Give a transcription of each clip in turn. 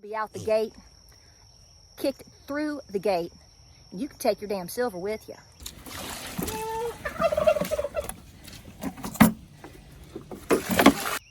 Be out the gate, kicked through the gate, and you can take your damn silver with you.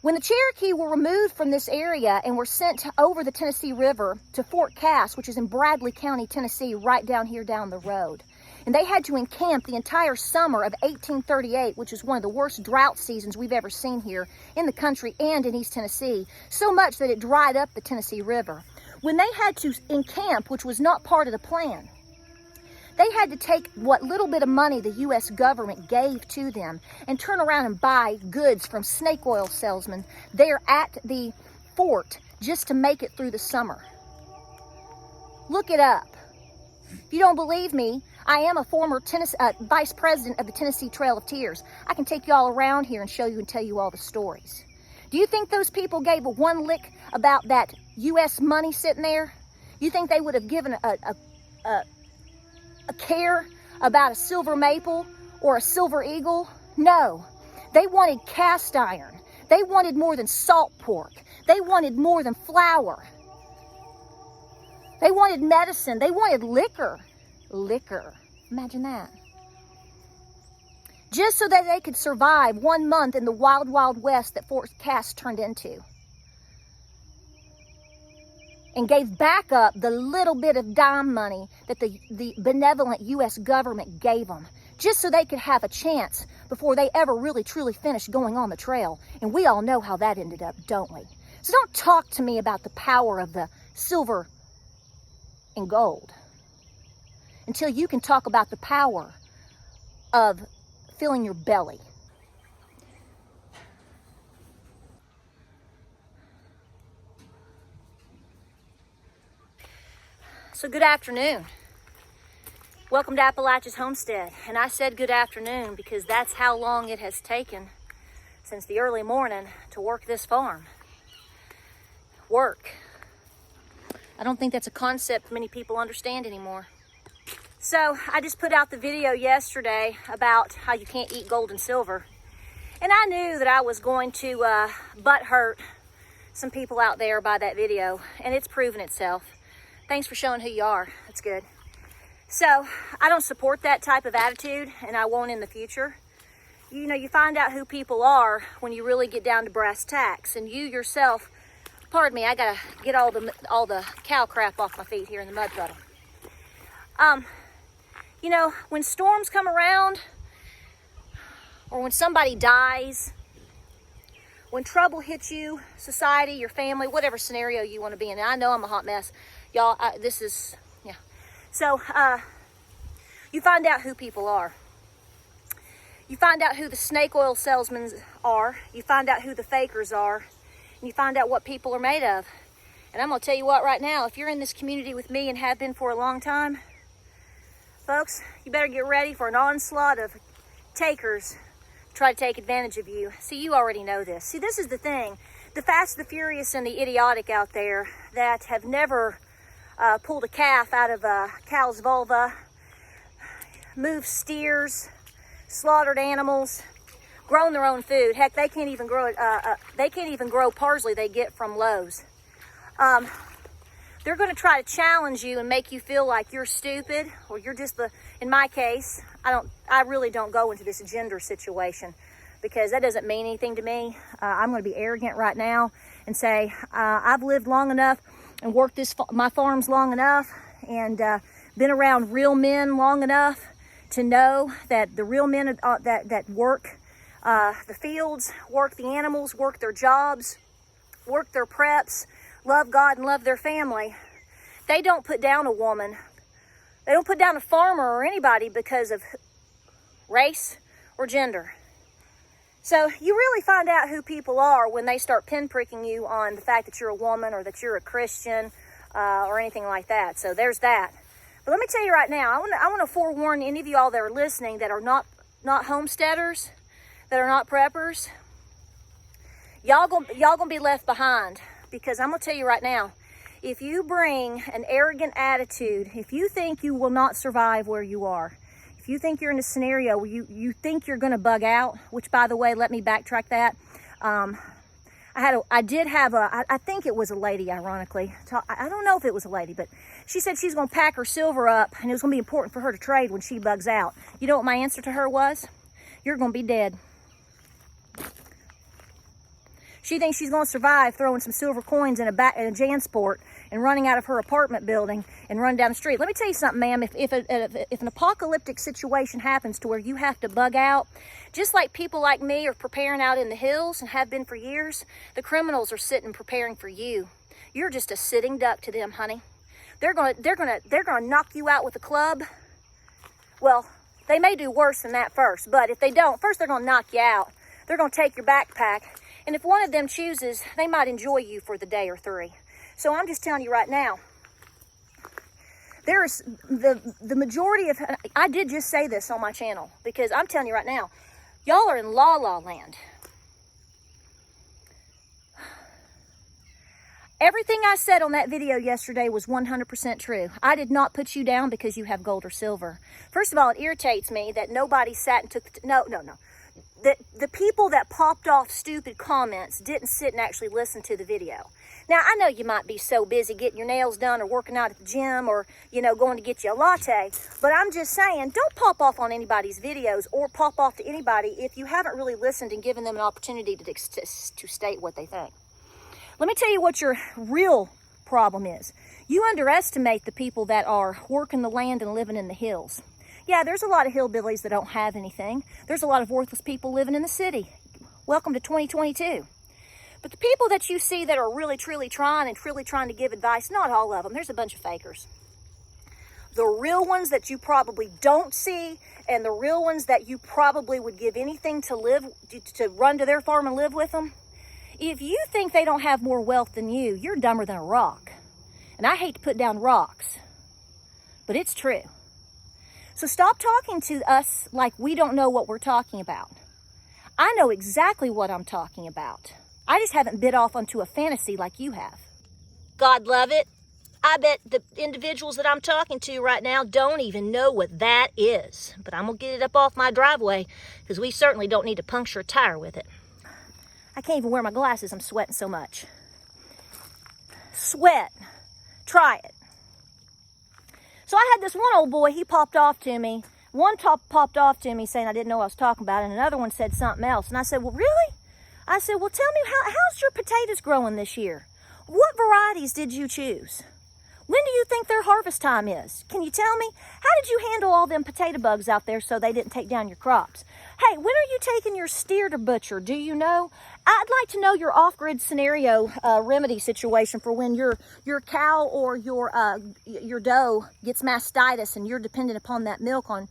When the Cherokee were removed from this area and were sent over the Tennessee River to Fort Cass, which is in Bradley County, Tennessee, right down here down the road. And they had to encamp the entire summer of 1838, which is one of the worst drought seasons we've ever seen here in the country and in East Tennessee, so much that it dried up the Tennessee River. When they had to encamp, which was not part of the plan, they had to take what little bit of money the U.S. government gave to them and turn around and buy goods from snake oil salesmen there at the fort just to make it through the summer. Look it up. If you don't believe me, I am a former vice president of the Tennessee Trail of Tears. I can take you all around here and show you and tell you all the stories. Do you think those people gave a one lick about that U.S. money sitting there? You think they would have given a care about a silver maple or a silver eagle? No. They wanted cast iron. They wanted more than salt pork. They wanted more than flour. They wanted medicine. They wanted liquor. Liquor. Imagine that. Just so that they could survive 1 month in the wild, wild west that Fort Cass turned into. And gave back up the little bit of dime money that the benevolent U.S. government gave them. Just so they could have a chance before they ever really, truly finished going on the trail. And we all know how that ended up, don't we? So don't talk to me about the power of the silver and gold until you can talk about the power of filling your belly. So good afternoon. Welcome to Appalachia's Homestead. And I said good afternoon because that's how long it has taken since the early morning to work this farm. Work. I don't think that's a concept many people understand anymore. So I just put out the video yesterday about how you can't eat gold and silver. And I knew that I was going to butt hurt some people out there by that video. And it's proven itself. Thanks for showing who you are. That's good. So I don't support that type of attitude, and I won't in the future. You know, you find out who people are when you really get down to brass tacks. And you yourself, pardon me, I gotta get all the cow crap off my feet here in the mud puddle. You know, when storms come around, or when somebody dies, when trouble hits you, society, your family, whatever scenario you want to be in. And I know I'm a hot mess. Y'all, yeah. So, you find out who people are. You find out who the snake oil salesmen are. You find out who the fakers are. And you find out what people are made of. And I'm going to tell you what right now, if you're in this community with me and have been for a long time, folks, you better get ready for an onslaught of takers to try to take advantage of you. See, you already know this. See, this is the thing. The fast, the furious, and the idiotic out there that have never pulled a calf out of a cow's vulva, moved steers, slaughtered animals, grown their own food. Heck, they can't even grow they can't even grow parsley they get from Lowe's. They're going to try to challenge you and make you feel like you're stupid, or you're just in my case, I really don't go into this gender situation because that doesn't mean anything to me. I'm going to be arrogant right now and say, I've lived long enough and worked my farms long enough and been around real men long enough to know that the real men that work the fields, work the animals, work their jobs, work their preps, love God and love their family, they don't put down a woman. They don't put down a farmer or anybody because of race or gender. So you really find out who people are when they start pinpricking you on the fact that you're a woman or that you're a Christian or anything like that. So there's that. But let me tell you right now, I want to forewarn any of you all that are listening that are not homesteaders, that are not preppers. Y'all gonna be left behind, because I'm gonna tell you right now, if you bring an arrogant attitude, if you think you will not survive where you are, if you think you're in a scenario where you think you're gonna bug out, which by the way, let me backtrack that. I I did have I think it was a lady, ironically. I don't know if it was a lady, but she said she's going to pack her silver up, and it was going to be important for her to trade when she bugs out. You know what my answer to her was? You're going to be dead. She thinks she's going to survive throwing some silver coins in a JanSport and running out of her apartment building and running down the street. Let me tell you something, ma'am. If an apocalyptic situation happens to where you have to bug out, just like people like me are preparing out in the hills and have been for years, the criminals are sitting preparing for you. You're just a sitting duck to them, honey. They're gonna knock you out with a club. Well, they may do worse than that first, but if they don't, first they're gonna knock you out. They're gonna take your backpack. And if one of them chooses, they might enjoy you for the day or three. So I'm just telling you right now, there is the majority of, I did just say this on my channel, because I'm telling you right now, y'all are in la la land. Everything I said on that video yesterday was 100% true. I did not put you down because you have gold or silver. First of all, it irritates me that nobody sat and took, no. The people that popped off stupid comments didn't sit and actually listen to the video. Now, I know you might be so busy getting your nails done or working out at the gym or, you know, going to get you a latte, but I'm just saying, don't pop off on anybody's videos or pop off to anybody if you haven't really listened and given them an opportunity to state what they think. Let me tell you what your real problem is. You underestimate the people that are working the land and living in the hills. Yeah, there's a lot of hillbillies that don't have anything. There's a lot of worthless people living in the city. Welcome to 2022. But the people that you see that are really, truly trying to give advice, not all of them. There's a bunch of fakers. The real ones that you probably don't see, and the real ones that you probably would give anything to run to their farm and live with them. If you think they don't have more wealth than you, you're dumber than a rock. And I hate to put down rocks, but it's true. So stop talking to us like we don't know what we're talking about. I know exactly what I'm talking about. I just haven't bit off onto a fantasy like you have. God love it. I bet the individuals that I'm talking to right now don't even know what that is. But I'm going to get it up off my driveway because we certainly don't need to puncture a tire with it. I can't even wear my glasses. I'm sweating so much. Sweat. Try it. So I had this one old boy, he popped off to me. One popped off to me saying I didn't know what I was talking about, and another one said something else. And I said, well, really? I said, well, tell me, how's your potatoes growing this year? What varieties did you choose? When do you think their harvest time is? Can you tell me? How did you handle all them potato bugs out there so they didn't take down your crops? Hey, when are you taking your steer to butcher? Do you know? I'd like to know your off-grid scenario remedy situation for when your cow or your doe gets mastitis and you're dependent upon that milk on,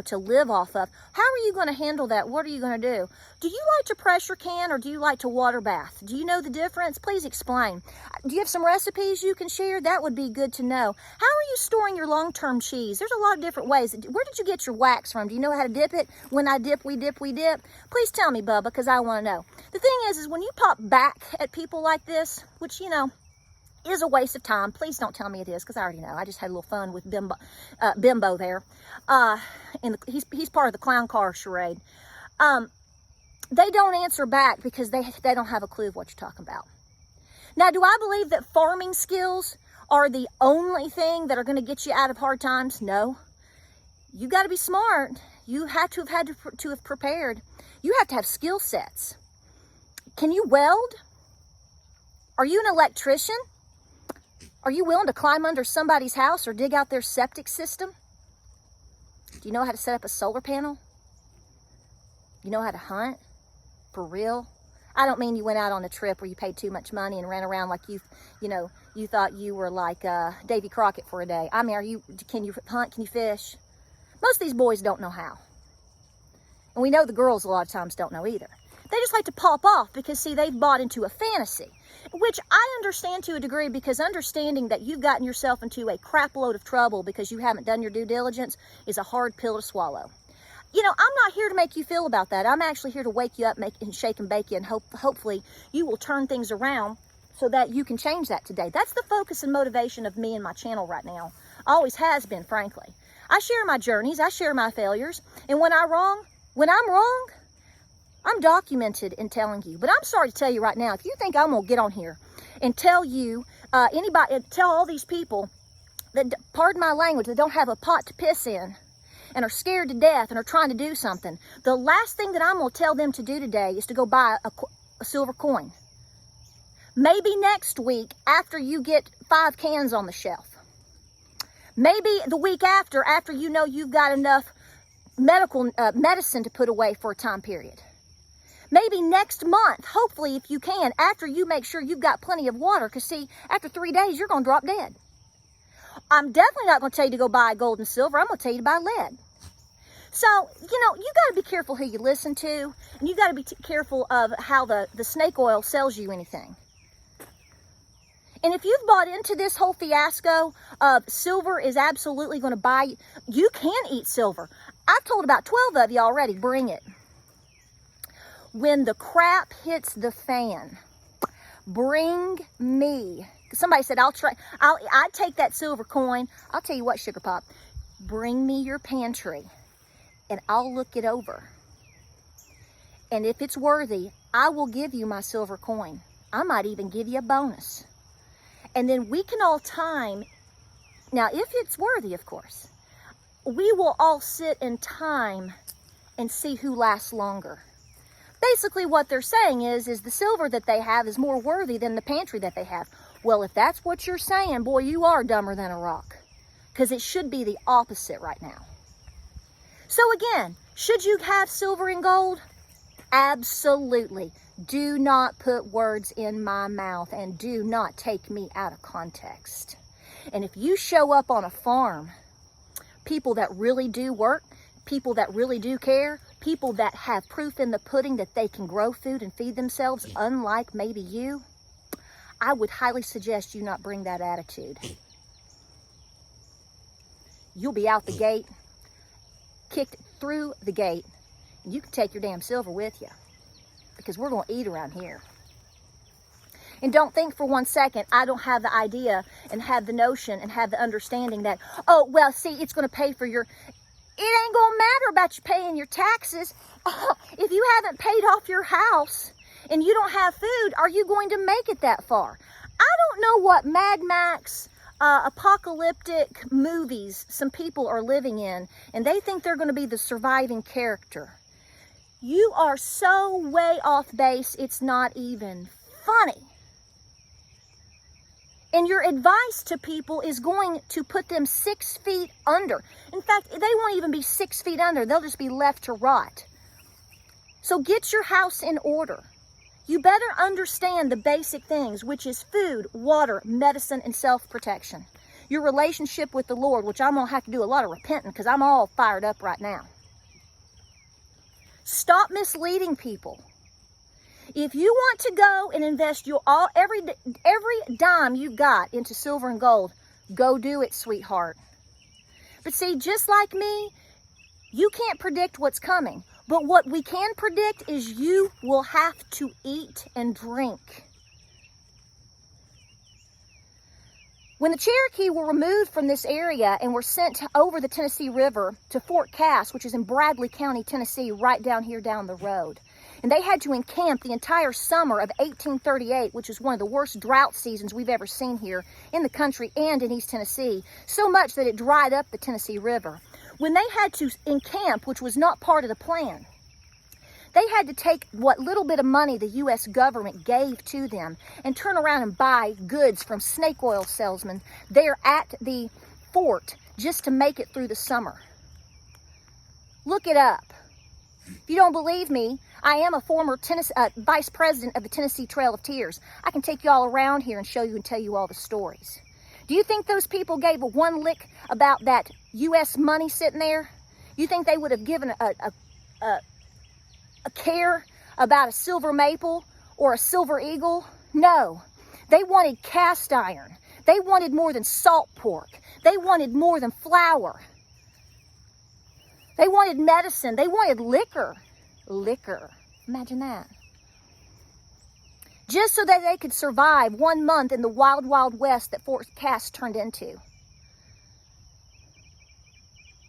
to live off of. How are you going to handle that? What are you going to do? Do you like to pressure can or do you like to water bath? Do you know the difference? Please explain. Do you have some recipes you can share? That would be good to know. How are you storing your long-term cheese? There's a lot of different ways. Where did you get your wax from? Do you know how to dip it? When I dip, we dip, we dip. Please tell me, Bubba, because I want to know. The thing is when you pop back at people like this, which, is a waste of time. Please don't tell me it is, because I already know. I just had a little fun with Bimbo there. And he's part of the clown car charade. They don't answer back because they don't have a clue of what you're talking about. Now, do I believe that farming skills are the only thing that are going to get you out of hard times? No. You got to be smart. You have to have prepared. You have to have skill sets. Can you weld? Are you an electrician? Are you willing to climb under somebody's house or dig out their septic system? Do you know how to set up a solar panel? You know how to hunt? For real? I don't mean you went out on a trip where you paid too much money and ran around like you thought you were like Davy Crockett for a day. I mean, can you hunt? Can you fish? Most of these boys don't know how. And we know the girls a lot of times don't know either. They just like to pop off because, see, they've bought into a fantasy, which I understand to a degree, because understanding that you've gotten yourself into a crap load of trouble because you haven't done your due diligence is a hard pill to swallow. I'm not here to make you feel about that. I'm actually here to wake you up, and shake and bake you, and hopefully you will turn things around so that you can change that today. That's the focus and motivation of me and my channel right now. Always has been, frankly. I share my journeys, I share my failures, and when I'm wrong, I'm documented in telling you. But I'm sorry to tell you right now, if you think I'm going to get on here and tell you, tell all these people that, pardon my language, that don't have a pot to piss in and are scared to death and are trying to do something, the last thing that I'm going to tell them to do today is to go buy a silver coin. Maybe next week after you get 5 cans on the shelf. Maybe the week after you know you've got enough medicine to put away for a time period. Maybe next month, hopefully if you can, after you make sure you've got plenty of water, because see, after 3 days, you're going to drop dead. I'm definitely not going to tell you to go buy gold and silver. I'm going to tell you to buy lead. So, you know, you got to be careful who you listen to, and you got to be careful of how the snake oil sells you anything. And if you've bought into this whole fiasco of silver is absolutely going to buy you, you can eat silver. I've told about 12 of you already, bring it. When the crap hits the fan, bring me. Somebody said, I'd take that silver coin. I'll tell you what, Sugar Pop, bring me your pantry and I'll look it over. And if it's worthy, I will give you my silver coin. I might even give you a bonus. And then we can all time, now if it's worthy, of course, we will all sit in time and see who lasts longer. Basically what they're saying is the silver that they have is more worthy than the pantry that they have. Well, if that's what you're saying, boy, you are dumber than a rock. Because it should be the opposite right now. So again, should you have silver and gold? Absolutely. Do not put words in my mouth and do not take me out of context. And if you show up on a farm, people that really do work, people that really do care, people that have proof in the pudding that they can grow food and feed themselves, unlike maybe you, I would highly suggest you not bring that attitude. You'll be out the gate, kicked through the gate, and you can take your damn silver with you. Because we're going to eat around here. And don't think for 1 second I don't have the idea and have the notion and have the understanding that, oh, well, see, it's going to pay for your... It ain't going to matter about you paying your taxes. If you haven't paid off your house and you don't have food, are you going to make it that far? I don't know what Mad Max apocalyptic movies some people are living in, and they think they're going to be the surviving character. You are so way off base, it's not even funny. And your advice to people is going to put them 6 feet under. In fact, they won't even be 6 feet under. They'll just be left to rot. So get your house in order. You better understand the basic things, which is food, water, medicine, and self-protection. Your relationship with the Lord, which I'm going to have to do a lot of repenting because I'm all fired up right now. Stop misleading people. If you want to go and invest every dime you've got into silver and gold, go do it, sweetheart. But see, just like me, you can't predict what's coming. But what we can predict is you will have to eat and drink. When the Cherokee were removed from this area and were sent over the Tennessee River to Fort Cass, which is in Bradley County, Tennessee, right down here down the road, and they had to encamp the entire summer of 1838, which is one of the worst drought seasons we've ever seen here in the country and in East Tennessee, so much that it dried up the Tennessee River. When they had to encamp, which was not part of the plan, they had to take what little bit of money the U.S. government gave to them and turn around and buy goods from snake oil salesmen there at the fort just to make it through the summer. Look it up. If you don't believe me, I am a former vice president of the Tennessee Trail of Tears. I can take you all around here and show you and tell you all the stories. Do you think those people gave a one lick about that U.S. money sitting there? You think they would have given a care about a silver maple or a silver eagle? No. They wanted cast iron. They wanted more than salt pork. They wanted more than flour. They wanted medicine. They wanted liquor. Liquor. Imagine that. Just so that they could survive 1 month in the wild, wild west that Fort Cass turned into.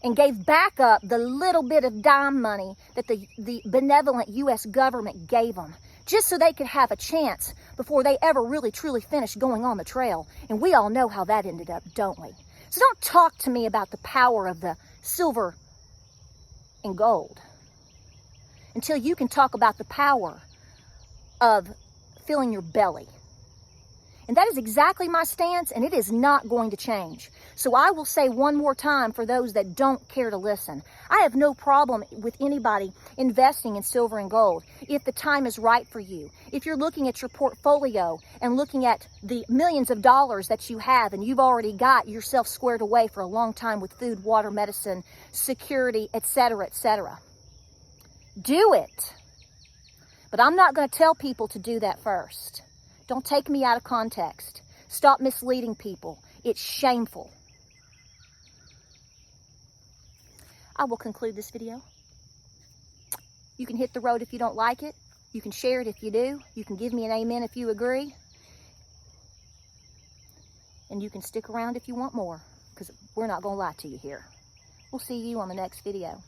and gave back up the little bit of dime money that the benevolent U.S. government gave them, just so they could have a chance before they ever really truly finished going on the trail. And we all know how that ended up, don't we? So don't talk to me about the power of the silver and gold until you can talk about the power of filling your belly. And that is exactly my stance, and it is not going to change. So I will say one more time for those that don't care to listen. I have no problem with anybody investing in silver and gold if the time is right for you. If you're looking at your portfolio and looking at the millions of dollars that you have and you've already got yourself squared away for a long time with food, water, medicine, security, etc., etc. Do it. But I'm not going to tell people to do that first. Don't take me out of context. Stop misleading people. It's shameful. I will conclude this video. You can hit the road if you don't like it. You can share it if you do. You can give me an amen if you agree. And you can stick around if you want more, because we're not going to lie to you here. We'll see you on the next video.